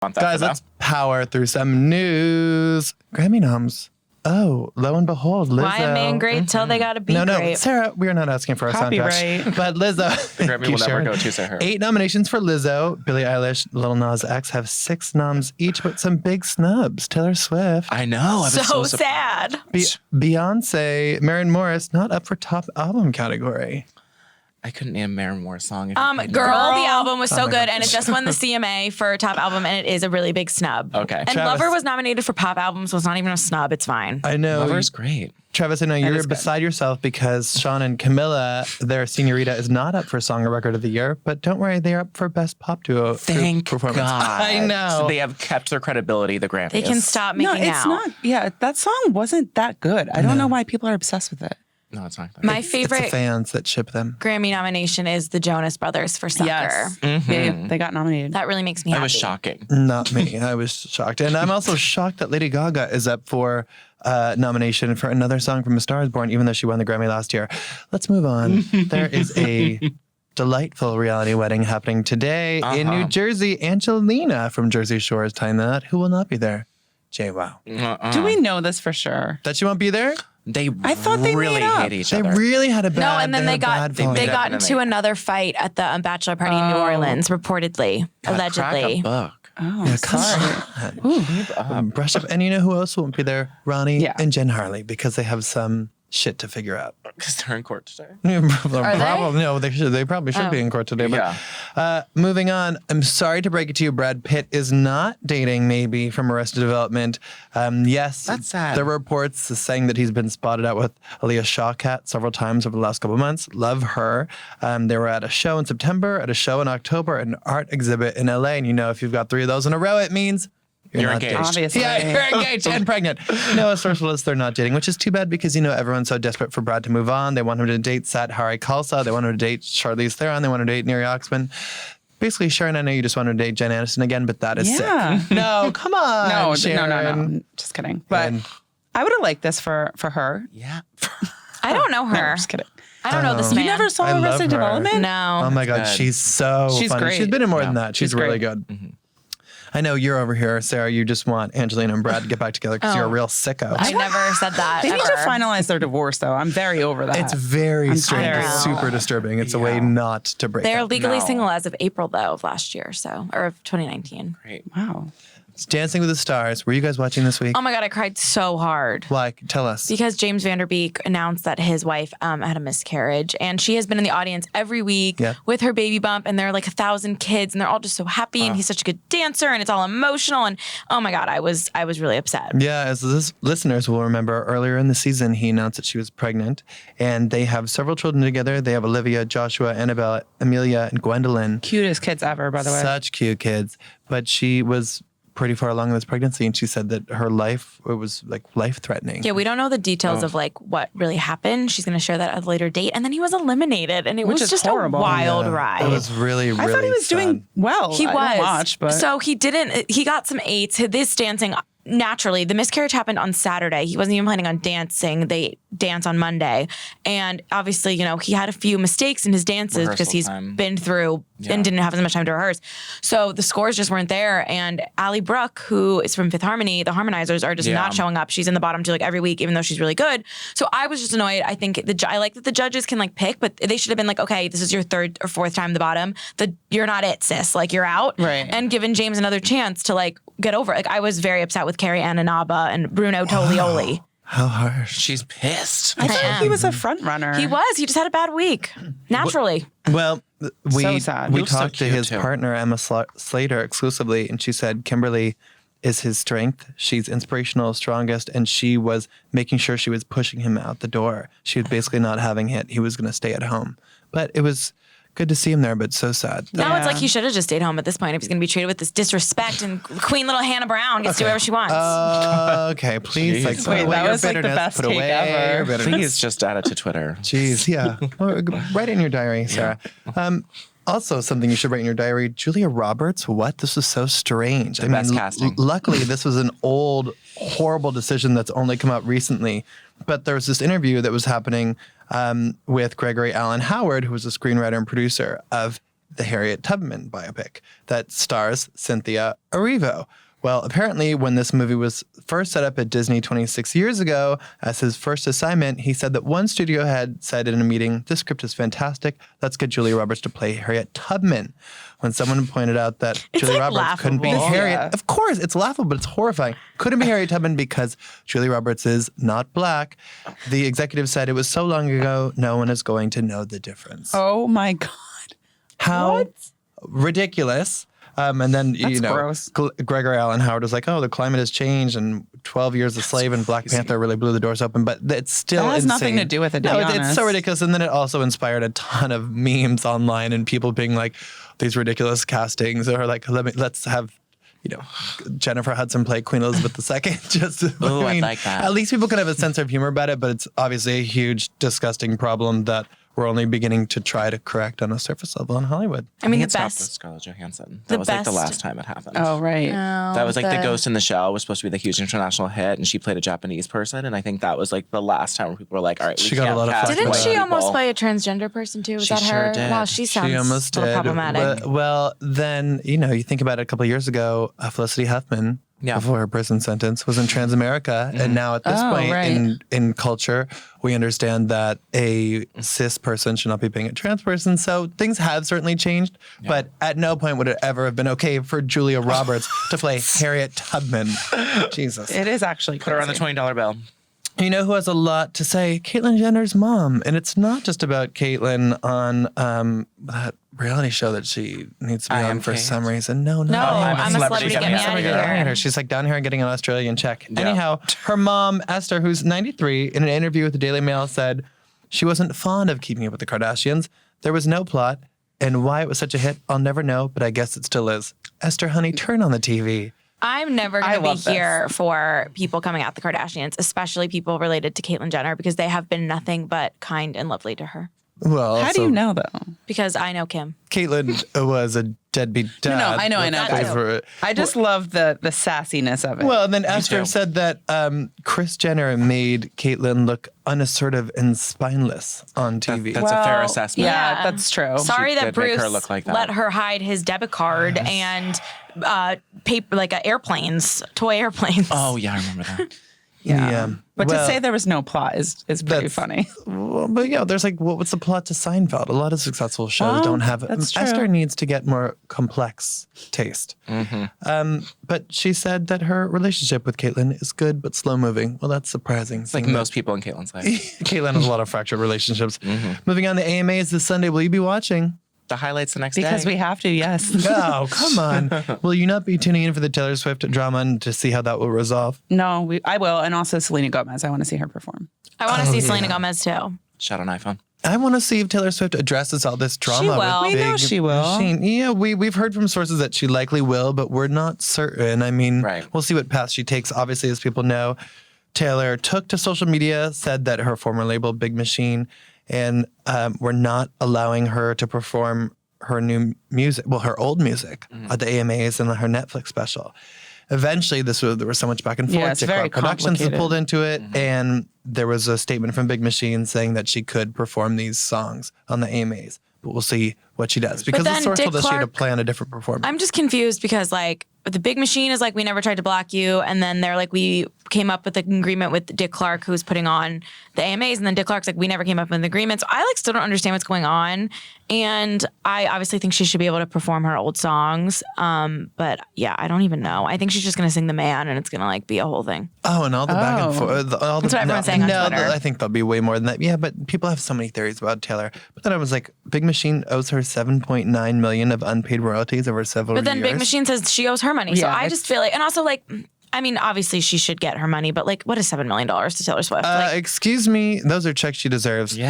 Guys, let's power through some news. Grammy noms. Oh, lo and behold, Lizzo. Why a man great till they gotta be great? No, Sarah, we are not asking for our soundtrack. But Lizzo. The Grammy will never go to Sarah. 8 nominations for Lizzo. Billie Eilish, Lil Nas X have 6 noms each, but some big snubs. Taylor Swift. I know. I was so sad. Beyonce, Maren Morris, not up for top album category. I couldn't name Maren Moore's song. Girl, the album was so good, and it just won the CMA for top album, and it is a really big snub. Okay. And Travis. Lover was nominated for pop albums, so it's not even a snub. It's fine. I know. Lover's great. Travis, I know you're beside yourself because Sean and Camilla, their Senorita, is not up for Song or Record of the Year, but don't worry, they are up for Best Pop Duo Thank Performance. God. I know. So they have kept their credibility, the Grammys. They can stop making it's out. not. Yeah, that song wasn't that good. I don't know why people are obsessed with it. No, it's not. My It's favorite the fans that ship them. Grammy nomination is the Jonas Brothers for Sucker. Yes. They got nominated. That really makes me happy. That was shocking. Not me. I was shocked. And I'm also shocked that Lady Gaga is up for nomination for another song from A Star Is Born, even though she won the Grammy last year. Let's move on. There is a delightful reality wedding happening today in New Jersey. Angelina from Jersey Shore is tying that. Who will not be there? JWoww. Do we know this for sure? That she won't be there? I thought they really hate each other. They really had a bad. No, and then they got bad into another fight at the bachelor party in New Orleans, reportedly, allegedly. Crack a book. Oh, Yeah, sorry. brush up. And you know who else won't be there? Ronnie Yeah. and Jen Harley, because they have some shit to figure out. Because they're in court today. No, they should. They probably should be in court today. But moving on, I'm sorry to break it to you, Brad Pitt is not dating maybe from Arrested Development. Yes, That's sad. There were reports saying that he's been spotted out with Aaliyah Shawkat several times over the last couple of months. Love her. They were at a show in September, at a show in October, an art exhibit in LA. And you know, if you've got 3 of those in a row, it means you're not engaged. dating. Obviously. Yeah, you're engaged and pregnant. No, as source lists, they're not dating, which is too bad because, you know, everyone's so desperate for Brad to move on. They want him to date Sat Hari Khalsa. They want him to date Charlize Theron. They want him to date Neri Oxman. Basically, Sharon, I know you just want to date Jen Aniston again, but that is sick. No, come on, No, Sharon. no. Just kidding. But And- I would have liked this for her. Yeah. I don't know her. Just kidding. I don't know this man. You never saw I love Arrested her. Development? No. Oh my God, Good. she's so She's funny. great. She's been in more than that. She's really great. good. I know you're over here, Sarah. You just want Angelina and Brad to get back together because you're a real sicko. I never said that. They need to ever. finalize their divorce, though. I'm very over that. It's very strange. very It's over super that. disturbing. It's a way not to break They're up. legally No. single as of April, though, of last year, or of 2019. Great. Wow. Dancing with the Stars. Were you guys watching this week? Oh my God, I cried so hard. Why? Tell us. Because James Van Der Beek announced that his wife had a miscarriage, and she has been in the audience every week with her baby bump, and there are like 1,000 kids, and they're all just so happy, and he's such a good dancer, and it's all emotional, and oh my God, I was really upset. Yeah, as listeners will remember, earlier in the season, he announced that she was pregnant, and they have several children together. They have Olivia, Joshua, Annabelle, Amelia, and Gwendolyn. Cutest kids ever, by the way. Such cute kids. But she was pretty far along in this pregnancy, and she said that her life, it was like life-threatening. Yeah, we don't know the details of like what really happened. She's going to share that at a later date, and then he was eliminated, and it Which was is just horrible. a wild Yeah, ride. It was really, really I thought he was sad. doing well. He I was. didn't watch, but So he didn't. He got some 8s. This dancing naturally. The miscarriage happened on Saturday. He wasn't even planning on dancing. They dance on Monday, and obviously, you know, he had a few mistakes in his dances because he's been through and didn't have as much time to rehearse. So the scores just weren't there. And Allie Brooke, who is from Fifth Harmony, the harmonizers are just not showing up. She's in the bottom 2 like every week, even though she's really good. So I was just annoyed. I think I like that the judges can like pick, but they should have been like, okay, this is your 3rd or 4th time the bottom. You're not it, sis. Like you're out. Right. And given James another chance to like get over it. Like I was very upset with Carrie Ann Inaba and Bruno Tolioli. How harsh. She's pissed. I thought he was a front runner. He was. He just had a bad week. Naturally. Well, we So sad. we He looks so talked to cute, his too. partner, Emma Slater, exclusively, and she said Kimberly is his strength. She's inspirational, strongest, and she was making sure she was pushing him out the door. She was basically not having it. He was going to stay at home. But it was good to see him there, but so sad. Now it's like he should have just stayed home at this point if he's going to be treated with this disrespect, and Queen Little Hannah Brown gets to do whatever she wants. Okay, please, like, Jeez. put Wait, away that your was, like, the bitterness. best Put take away ever. your bitterness. Please just add it to Twitter. Jeez, yeah. Well, write it in your diary, Sarah. Also, something you should write in your diary, Julia Roberts. What? This was so strange. Best casting. Luckily, this was an old, horrible decision that's only come out recently. But there was this interview that was happening with Gregory Allen Howard, who was a screenwriter and producer of the Harriet Tubman biopic that stars Cynthia Erivo. Well, apparently, when this movie was first set up at Disney 26 years ago as his first assignment, he said that one studio had said in a meeting, "This script is fantastic. Let's get Julia Roberts to play Harriet Tubman." When someone pointed out that Julia like Roberts couldn't be laughable. Harriet, Yeah. of course, it's laughable, but it's horrifying. Couldn't be Harriet Tubman because Julia Roberts is not black. The executive said it was so long ago, no one is going to know the difference. Oh my God. How ridiculous. And then, That's gross. Gregory Allen Howard was like, oh, the climate has changed and 12 years a slave and Black Panther really blew the doors open. But it's still That has insane. nothing to do with it, to No, be it's so honest. ridiculous. And then it also inspired a ton of memes online and people being like, these ridiculous castings. Or like, let's have, Jennifer Hudson play Queen Elizabeth II. Just, Ooh, I like that. At least people can have a sense of humor about it, but it's obviously a huge, disgusting problem that we're only beginning to try to correct on a surface level in Hollywood. I mean, the It stopped with best. Scarlett Johansson. the That was like the best- last time it happened. Oh, right. That was like the Ghost in the Shell was supposed to be the huge international hit, and she played a Japanese person, and I think that was like the last time where people were like, "All right, we She got a can't lot of cast flack Didn't white she people." almost play a transgender person too? Was She that sure her? did. Wow, she sounds She almost a little did. problematic. Well, then, you think about it a couple of years ago, Felicity Huffman, Yeah. before her prison sentence, was in Transamerica. And now at this Oh, point right. in culture, we understand that a cis person should not be being a trans person. So things have certainly changed. But at no point would it ever have been okay for Julia Roberts to play Harriet Tubman. Jesus. It is actually Put her on the crazy. $20 bill. You know who has a lot to say? Caitlyn Jenner's mom. And it's not just about Caitlyn on that reality show that she needs to be I on Am for Kate. some reason. No. No, I'm a celebrity, get me out of here. She's like down here getting an Australian check. Yeah. Anyhow, her mom, Esther, who's 93, in an interview with the Daily Mail said she wasn't fond of Keeping Up with the Kardashians. There was no plot. And why it was such a hit, I'll never know, but I guess it still is. Esther, honey, turn on the TV. I'm never I going to love be here for people coming at the Kardashians, especially people related to Caitlyn Jenner, because they have been nothing but kind and lovely to her. Well, How do also, you know, though? Because I know Kim. Caitlyn was a deadbeat dad. No, I know, Let's that give her- I just love the sassiness of it. Well, and then Esther too. said that Kris Jenner made Caitlyn look unassertive and spineless on TV. That's a fair assessment. Yeah, that's true. Sorry She that did make Bruce her look like that. let her hide his debit card and paper, like airplanes, toy airplanes. Oh, yeah, I remember that. Yeah. But Well, to say there was no plot is pretty that's- funny. well, but yeah, there's like, what's the plot to Seinfeld? A lot of successful shows Oh, don't have it. that's true. Esther needs to get more complex taste. But she said that her relationship with Caitlyn is good but slow moving. Well, that's surprising. It's like seeing that most people in Caitlin's life. Caitlyn has a lot of fractured relationships. Moving on to AMAs this Sunday. Will you be watching? The highlights the next Because day. we have to, yes. Oh, come on. Will you not be tuning in for the Taylor Swift drama and to see how that will resolve? No, I will. And also Selena Gomez. I want to see her perform. I want to see Selena Gomez too. Shot on iPhone. I want to see if Taylor Swift addresses all this drama. will. With We know Big she will. Machine. Yeah, we've heard from sources that she likely will, but we're not certain. I mean, Right. we'll see what path she takes. Obviously, as people know, Taylor took to social media, said that her former label, Big Machine, and we're not allowing her to perform her new music, well, her old music at the AMAs and her Netflix special. Eventually, there was so much back and forth. Yeah, it's Dick very Clark Productions complicated. pulled into it, and there was a statement from Big Machine saying that she could perform these songs on the AMAs. But we'll see what she does. Because the then source Dick told us she had to Clark- plan a different performance. I'm just confused because like the Big Machine is like, we never tried to block you. And then they're like, we came up with an agreement with Dick Clark, who's putting on the AMAs. And then Dick Clark's like, we never came up with an agreement. So I like still don't understand what's going on. And I obviously think she should be able to perform her old songs. But yeah, I don't even know. I think she's just going to sing The Man and it's going to like be a whole thing. Oh, and all the back and Oh. forth. All That's what everyone's saying on Twitter. I think there'll be way more than that. Yeah, but people have so many theories about Taylor. But then I was like, Big Machine owes her $7.9 million of unpaid royalties over several years. But then Big Machine says she owes her money. So Yeah, I just feel like, and also like, I mean, obviously she should get her money, but like, what is $7 million to Taylor Swift? Like, Excuse me, those are checks she deserves. Yeah.